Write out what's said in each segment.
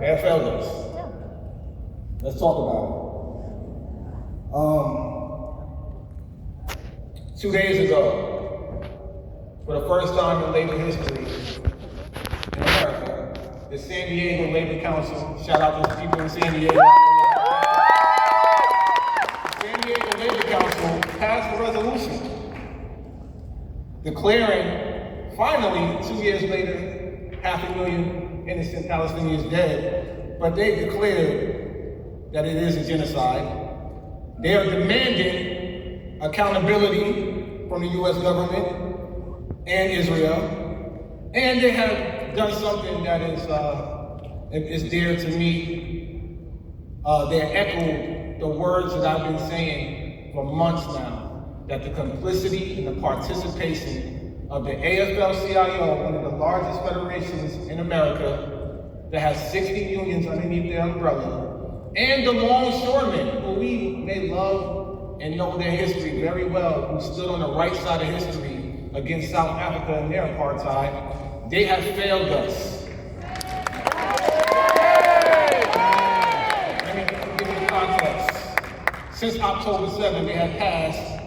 They have failed us. Let's talk about it. 2 days ago, for the first time in labor history in America, the San Diego Labor Council, shout out to the people in San Diego. The San Diego Labor Council passed a resolution declaring, finally, 2 years later, 500,000 innocent Palestinians dead, but they declared that it is a genocide. They are demanding accountability from the US government and Israel, and they have done something that is dear to me. They echo the words that I've been saying for months now, that the complicity and the participation of the AFL-CIO, one of the largest federations in America, that has 60 unions underneath their umbrella, and the longshoremen, who we may love and know their history very well, who stood on the right side of history against South Africa and their apartheid, they have failed us. Let me give you context. Since October 7th, they have passed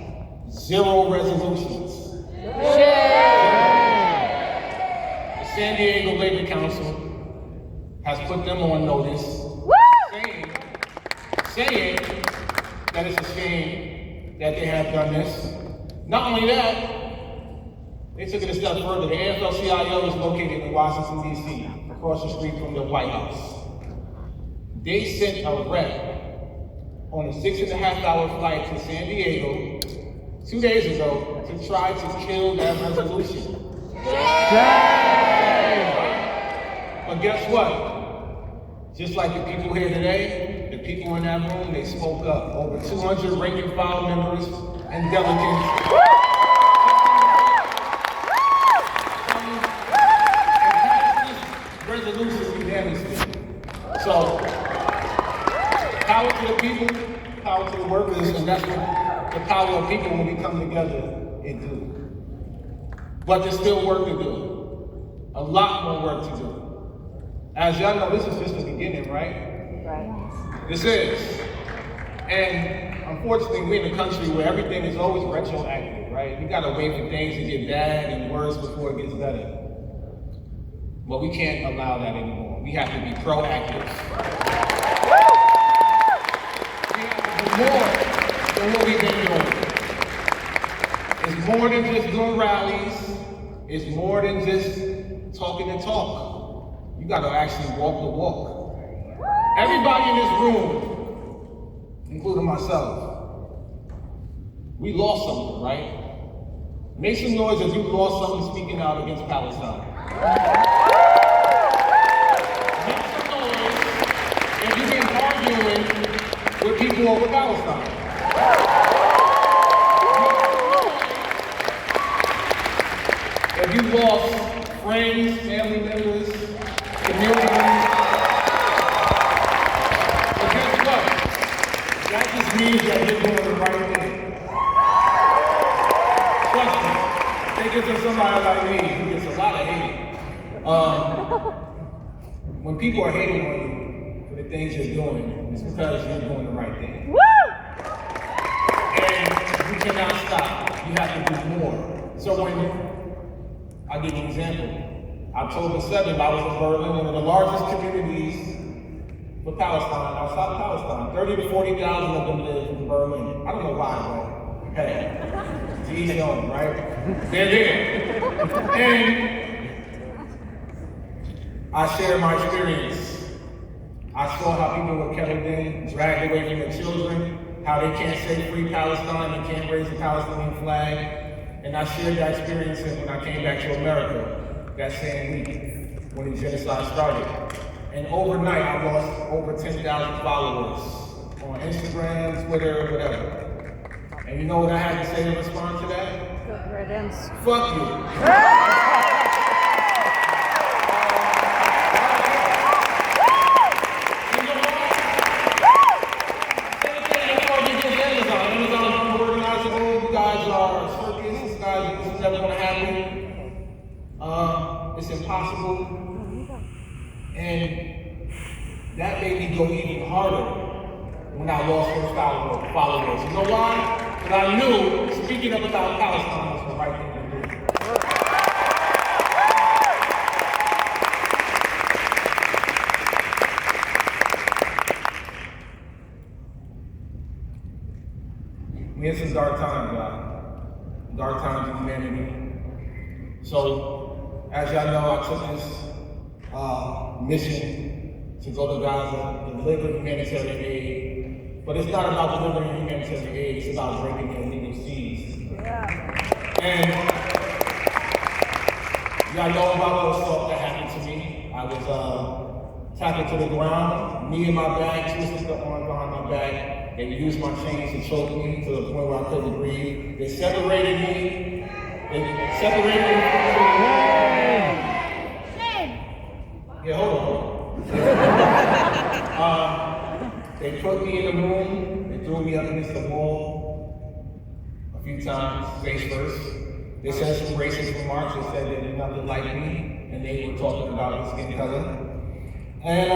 0 resolutions. The San Diego Labor Council has put them on notice, saying that it's a shame that they have done this. Not only that, they took it a step further. The AFL-CIO is located in Washington, D.C., across the street from the White House. They sent a rep on a 6.5-hour flight to San Diego 2 days ago to try to kill that resolution. But guess what? Just like the people here today, the people in that room, they spoke up. Over 200 rank and file members and delegates. Resolution unanimously. So, power to the people, power to the workers, and that's what the power of people when we come together and do. But there's still work to do. A lot more work to do. As y'all know, this is just the beginning, right? Right. This is. And unfortunately, we're in a country where everything is always retroactive, right? You gotta wait for things to get bad and worse before it gets better. But we can't allow that anymore. We have to be proactive. We have to do more than what we've been doing. It's more than just doing rallies. It's more than just talking the talk. You gotta actually walk the walk. Everybody in this room, including myself, we lost something, right? Make some noise if you lost something speaking out against Palestine. Make some noise if you've been arguing with people over Palestine. If you lost friends, family members, communities, but guess what? That just means that you're doing the right thing. Trust me, think of somebody like me who gets a lot of hate. When people are hating on you for the things you're doing, it's because you're doing the right thing. And you cannot stop. You have to do more. So I'll give you an example. October 7th, I was in Berlin, one of the largest communities for Palestine, outside of Palestine. 30 to 40,000 of them live in Berlin. I don't know why, but hey, it's easy on them, right? They're there. And I shared my experience. I saw how people were kept in, dragged away from their children, how they can't say free Palestine, they can't raise the Palestinian flag. And I shared that experience when I came back to America that same week when the genocide started. And overnight, I lost over 10,000 followers on Instagram, Twitter, whatever. And you know what I had to say in response to that? Fuck you. It's impossible. And that made me go even harder when I lost those followers. You know why? Because I knew speaking up about Palestine was the right thing to do. We in some dark times, y'all. Dark times in humanity. So, as y'all know, I took this mission to go to Gaza, deliver humanitarian aid. But it's not about delivering humanitarian aid, it's about breaking illegal seas. Yeah. And y'all know about the assault that happened to me. I was tackled to the ground, knee in my back, twisted the arm behind my back. They used my chains to choke me to the point where I couldn't breathe. They separated me. From yeah, hold on. They put me in the room. They threw me up against the wall a few times, face first. They said some racist remarks. They said they did nothing like me, and they were talking about my skin color. And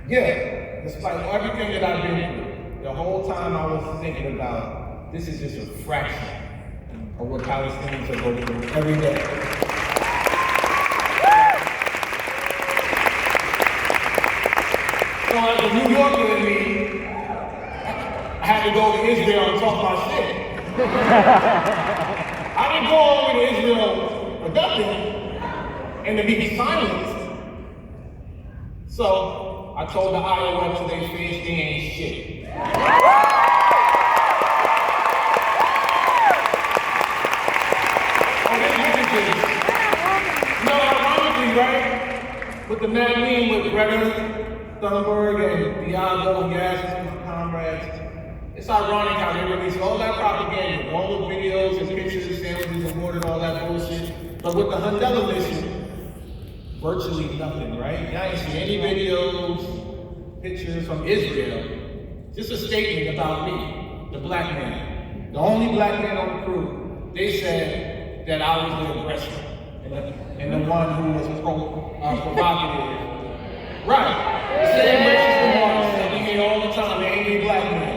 yeah, despite everything that I've been through, the whole time I was thinking about, this is just a fraction of what Palestinians are going through every day. So as a New Yorker in me, I had to go to Israel and talk my shit. I didn't go all the way to Israel for nothing and to be silenced. So I told the IOM to their face, they ain't shit. No, ironically, right? With the man lean with Greta Thunberg and Diago and Gas and my comrades, it's ironic how they release all that propaganda, all the videos and pictures and sandwiches and water and all that bullshit. But with the Handela mission, virtually nothing, right? Y'all ain't see any videos, pictures from Israel. Just a statement about me, the black man. The only black man on the crew. They said that I was the aggressor and the one who was provocative. Right. The same racist remarks that we hear all the time, the angry black man.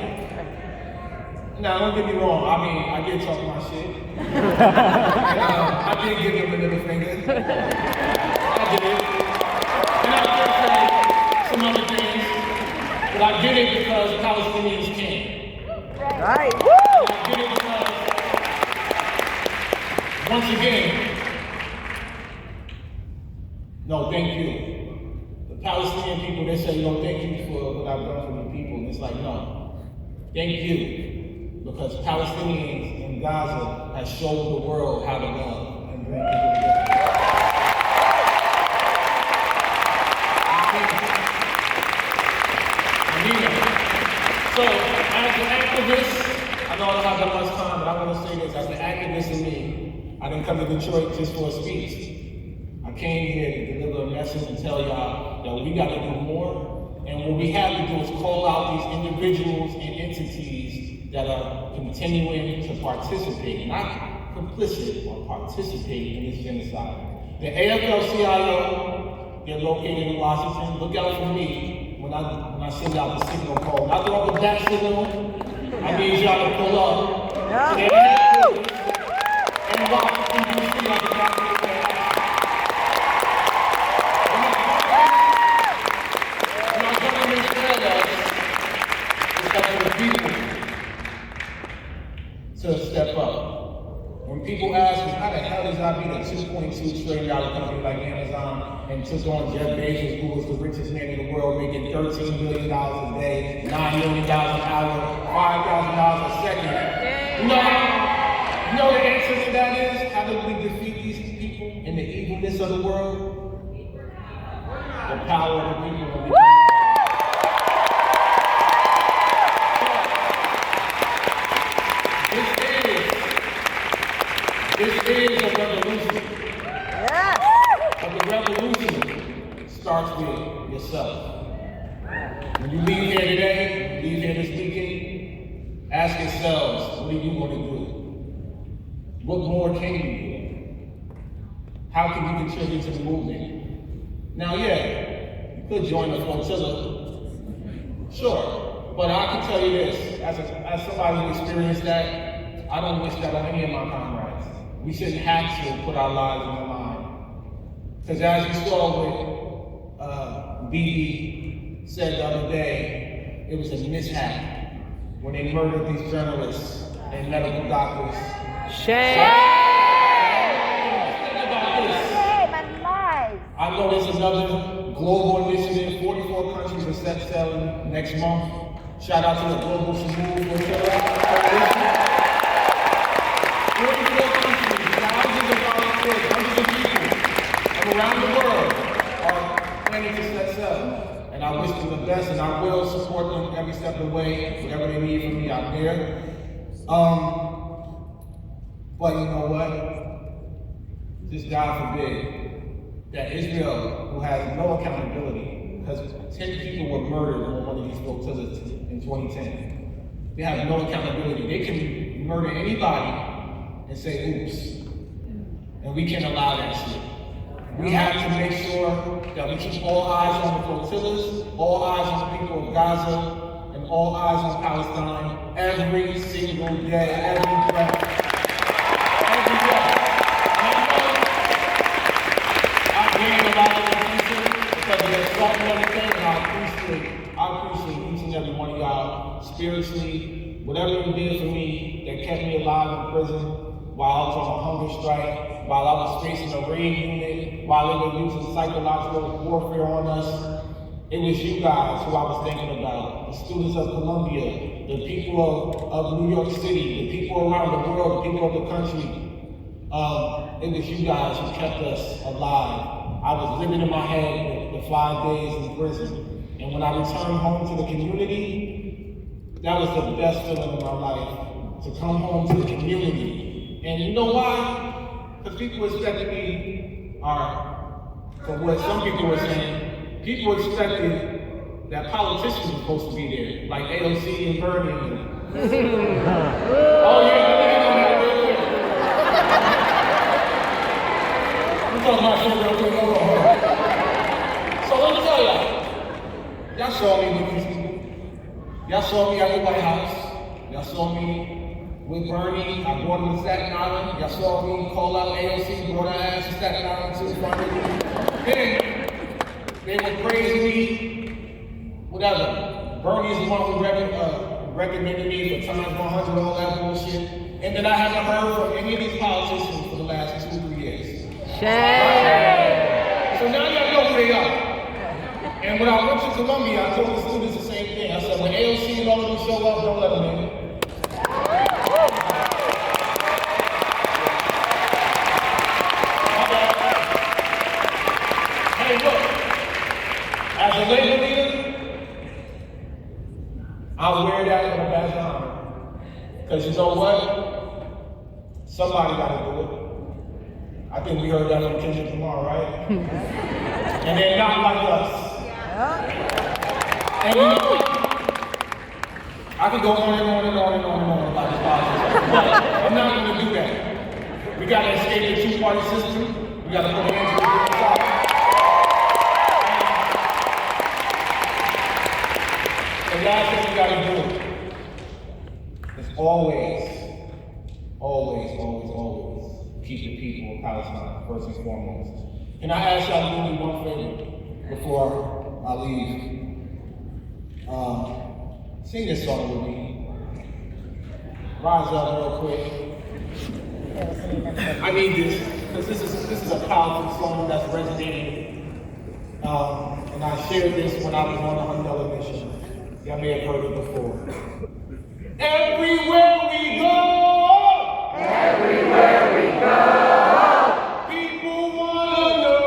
Now, don't get me wrong, I mean, I did talk my shit. And, I did give them a little finger. I did. And I did say some other things, but I did it because Palestinians can. Right. And I did it because, once again, no, thank you. The Palestinian people, they say, no, thank you for what I've done for the people. And it's like, no, thank you. Because Palestinians in Gaza have shown the world how to love and bring people together. So, as an activist, I know I don't have that much time, but I want to say this. As an activist in me, I didn't come to Detroit just for a speech. I came here to deliver a message and tell y'all that we got to do more. And what we have to do is call out these individuals and entities that are continuing to participate, not complicit, or participate in this genocide. The AFL-CIO, they're located in Washington. Look out for me when I send out the signal call. Not the other back signal. I need y'all to pull up. Yeah. And Washington, D.C. on the back of the When our government said us, it's up to the people to step up. When people ask me, how the hell does I beat a $2.2 trillion company like Amazon and took on Jeff Bezos, who was the richest man in the world, making $13 billion a day, $9 million an hour, $5,000 a second? You know the answer to that is? How do we defeat these people and the evilness of the world? The power of the people. This is a revolution. Yeah. But the revolution starts with yourself. When you leave here today, leave here this weekend, ask yourselves, what are you going to do? What more can you do? How can you contribute to the movement? Now, yeah, could join the flotilla. Sure, but I can tell you this, as somebody who experienced that, I don't wish that on any of my comrades. We shouldn't have to put our lives on the line. Because as you saw with BB said the other day, it was a mishap when they murdered these journalists and medical doctors. Shame! I know there's another global initiative, 44 countries are set sailing next month. Shout out to the Global Smooth Coalition. 44 countries, thousands of volunteers, hundreds of people from around the world are planning to set sail. And I wish them the best, and I will support them every step of the way, whatever they need from me out there. But you know what? Just God forbid that Israel, who has no accountability, because 10 people were murdered on one of these flotillas in 2010. They have no accountability. They can murder anybody and say, oops. And we can't allow that shit. We have to make sure that we keep all eyes on the flotillas, all eyes on the people of Gaza, and all eyes on Palestine every single day, every breath. I appreciate each and every one of y'all spiritually, whatever you did for me that kept me alive in prison while I was on a hunger strike, while I was facing a raid unit, while they were using psychological warfare on us. It was you guys who I was thinking about, the students of Columbia, the people of New York City, the people around the world, the people of the country. It was you guys who kept us alive. I was living in my head the 5 days in prison. And when I returned home to the community, that was the best feeling of my life, to come home to the community. And you know why? Because people expected me, from what some people were saying, people expected that politicians were supposed to be there, like AOC and Bernie. Oh yeah, let me get on that real quick. We're talking about shit real quick, hold on. So let me tell y'all. Y'all saw me with these people. Y'all saw me at the White House. Y'all saw me with Bernie. I brought him to Staten Island. Y'all saw me call out AOC, brought her ass to Staten Island too. Then they were praising me, whatever. Bernie's the one who recommended me for times 100, all that bullshit. And then I haven't heard from any of these politicians for the last 2-3 years. Right? So now y'all know who they are. And when I went to Columbia, I told the students the same thing. I said, when AOC and all of them show up, don't let them in. Hey, look, as a labor leader, I'll wear that with a badge of honor. Because you know what? Somebody got to do it. I think we heard that from Kendrick Lamar, right? And they're not like us. And you know what? I could go on and on and on and on and on about this politics, but I'm not going to do that. We got to escape the two-party system. We got to put an end to the side. The last thing we got to do is always keep the people of Palestine first and foremost. And I ask y'all to do me one favor before I leave. Sing this song with me. Rise up real quick. I need this, because this is a powerful song that's resonating. And I shared this when I was on a $100 mission. Y'all may have heard it before. Everywhere we go, people wanna know.